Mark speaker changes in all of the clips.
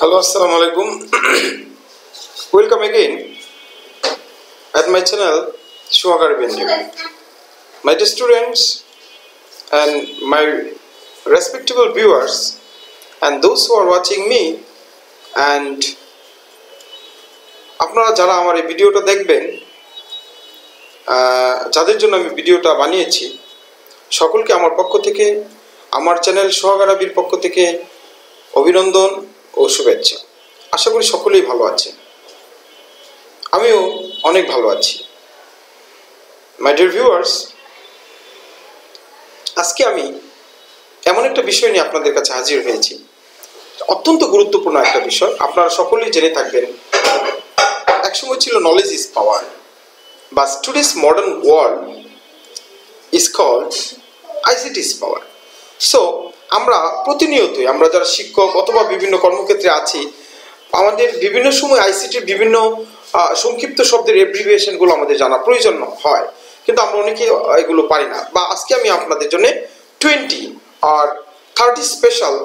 Speaker 1: Hello, assalamu alaikum. Welcome again at my channel Shuagar Bendu. My dear students and my respectable viewers and those who are watching me and আপনারা যারা আমার এই ভিডিওটা দেখবেন যাদের জন্য আমি ভিডিওটা বানিয়েছি সকলকে আমার পক্ষ থেকে আমার চ্যানেল সোহাগ আরবির পক্ষ থেকে অভিনন্দন ও শুভেচ্ছা। আশা করি সকলেই ভালো আছেন, আমিও অনেক ভালো আছি। মাই ডিয়ার ভিউয়ার্স, আজকে আমি এমন একটা বিষয় নিয়ে আপনাদের কাছে হাজির হয়েছি, অত্যন্ত গুরুত্বপূর্ণ একটা বিষয়। আপনারা সকলেই জেনে থাকবেন একসময় ছিল knowledge is power, but today's modern world is called ICT is power. So আমরা প্রতিনিয়তই আমরা যারা শিক্ষক অথবা বিভিন্ন কর্মক্ষেত্রে আছি, আমাদের বিভিন্ন সময় আইসিটির বিভিন্ন সংক্ষিপ্ত শব্দের এব্রিভিয়েশনগুলো আমাদের জানা প্রয়োজন হয়, কিন্তু আমরা অনেকে এগুলো পারি না। বা আজকে আমি আপনাদের জন্য 20 আর 30 স্পেশাল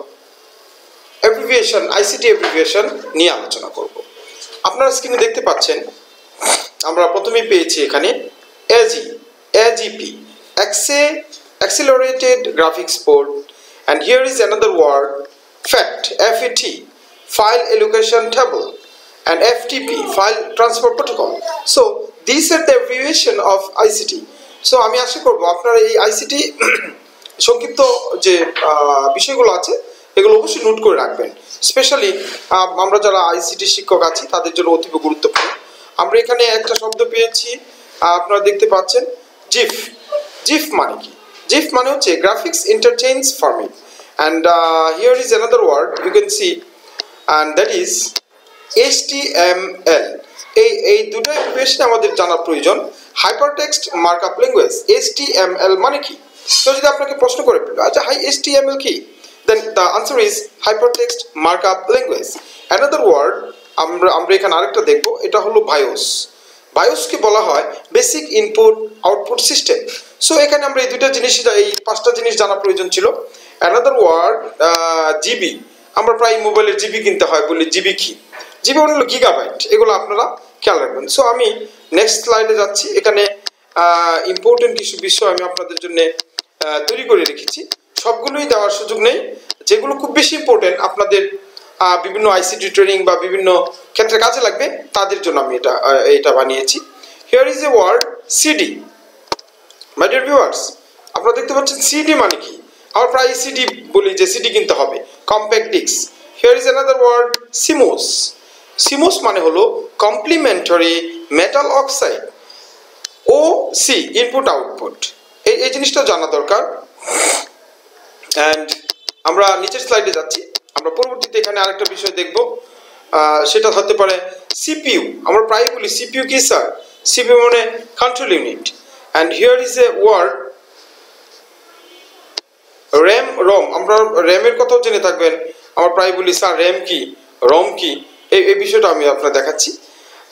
Speaker 1: এব্রিভিয়েশন, আইসিটি এব্রিভিয়েশন নিয়ে আলোচনা করব। আপনারা স্ক্রিনে দেখতে পাচ্ছেন, আমরা প্রথমেই পেয়েছি এখানে AGP, Accelerated Graphics Board, and here is another word, FAT, File Allocation Table, and FTP, File Transfer Protocol. So these are the abbreviation of ICT. So আমি আশা করব আপনারা এই ICT সংক্ষিপ্ত যে বিষয়গুলো আছে এগুলো অবশ্যই নোট করে রাখবেন। স্পেশালি আমরা যারা আইসিটি শিক্ষক আছি তাদের জন্য অতীব গুরুত্বপূর্ণ। আমরা এখানে একটা শব্দ পেয়েছি, আপনারা দেখতে পাচ্ছেন GIF মানে কি? GIF মানে হচ্ছে graphics interchange format, and here is another word you can see, and that is HTML. এই দুটো এক্সপ্রেশন আমাদের জানা প্রয়োজন। হাইপারটেক্সট মার্কআপ ল্যাঙ্গুয়েজ, HTML মানে কি? তো যদি আপনাকে প্রশ্ন করে আচ্ছা HTML কি, then the answer is hypertext markup language. Another word আমরা এখানে আরেকটা দেখব, এটা হলো BIOS কে বলা হয় basic input output system. So এখানে আমরা এই দুইটা জিনিস, এই পাঁচটা জিনিস জানা প্রয়োজন ছিল। অ্যানাদার ওয়ার্ড GB, আমরা প্রায় মোবাইলের জিবি কিনতে হয় বলি জিবি কি? জিবি হলো গিগাবাইট, এগুলো আপনারা খেয়াল রাখবেন। সো আমি নেক্সট স্লাইডে যাচ্ছি। এখানে ইম্পর্টেন্ট কিছু বিষয় আমি আপনাদের জন্য তৈরি করে রেখেছি, সবগুলোই দেওয়ার সুযোগ নেই। যেগুলো খুব বেশি ইম্পর্টেন্ট আপনাদের বিভিন্ন আইসিটি ট্রেনিং বা বিভিন্ন ক্ষেত্রে কাজে লাগবে তাদের জন্য আমি এটা বানিয়েছি। Here is a word CD। My dear viewers, আপনারা দেখতে পাচ্ছেন CD মানে কি? আমরা প্রায় সিডি বলি যে সিডি কিনতে হবে, compact disc. Here is another word CMOS মানে হলো complementary metal oxide, OC input output. এই জিনিসটা জানা দরকার। অ্যান্ড আমরা নিচের স্লাইডে যাচ্ছি। আমরা পরবর্তীতে এখানে আরেকটা বিষয় দেখব, সেটা হতে পারে CPU। আমরা প্রায় বলি CPU কি স্যার? CPU মানে control unit. And here is a word ROM। আমরা র্যামের কথাও জেনে থাকবেন। আমরা প্রায় বলি স্যার র্যাম কি, রম কি? এই বিষয়টা আমি আপনার দেখাচ্ছি।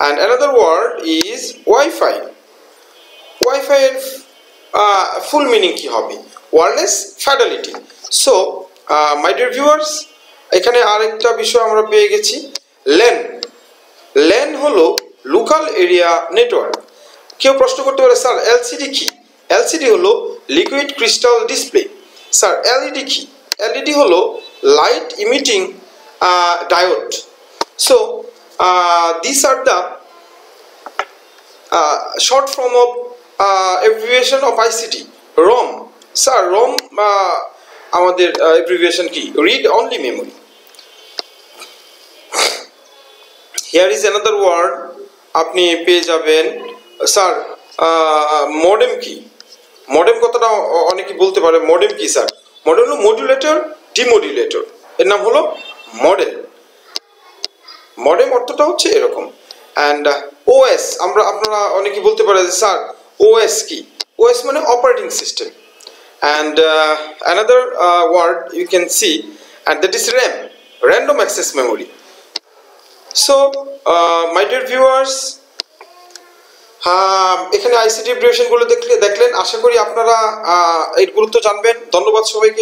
Speaker 1: And another word is wifi এর ফুল মিনিং কি হবে? Wireless fidelity. So my dear viewers, এখানে আরেকটা বিষয় আমরা পেয়ে গেছি, LAN হলো লোকাল এরিয়া নেটওয়ার্ক। কেউ প্রশ্ন করতে পারে স্যার LCD কি? LCD হলো liquid crystal display. Sir LED কি? LED হলো light emitting diode. So this are the short form of abbreviation of ICT. ROM, sir ROM আমাদের abbreviation কি? Read only memory. Here is another word আপনি পেয়ে যাবেন, sir modem কি? Modem কথাটা অনেকে বলতে পারে, মডেম কি স্যার? মডেম হলো মডুলেটর ডিমডুলেটর, এর নাম হলো মডেম। মডেম অর্থটা হচ্ছে এরকম। অ্যান্ড OS, আপনারা অনেকে বলতে পারে যে স্যার OS কি? OS মানে operating system. And another word you can see, and that is RAM, random access memory. So my dear viewers, এখানে আইসিটি এব্রিভিয়েশনগুলো দেখলেন। আশা করি আপনারা এর গুরুত্ব জানবেন। ধন্যবাদ সবাইকে।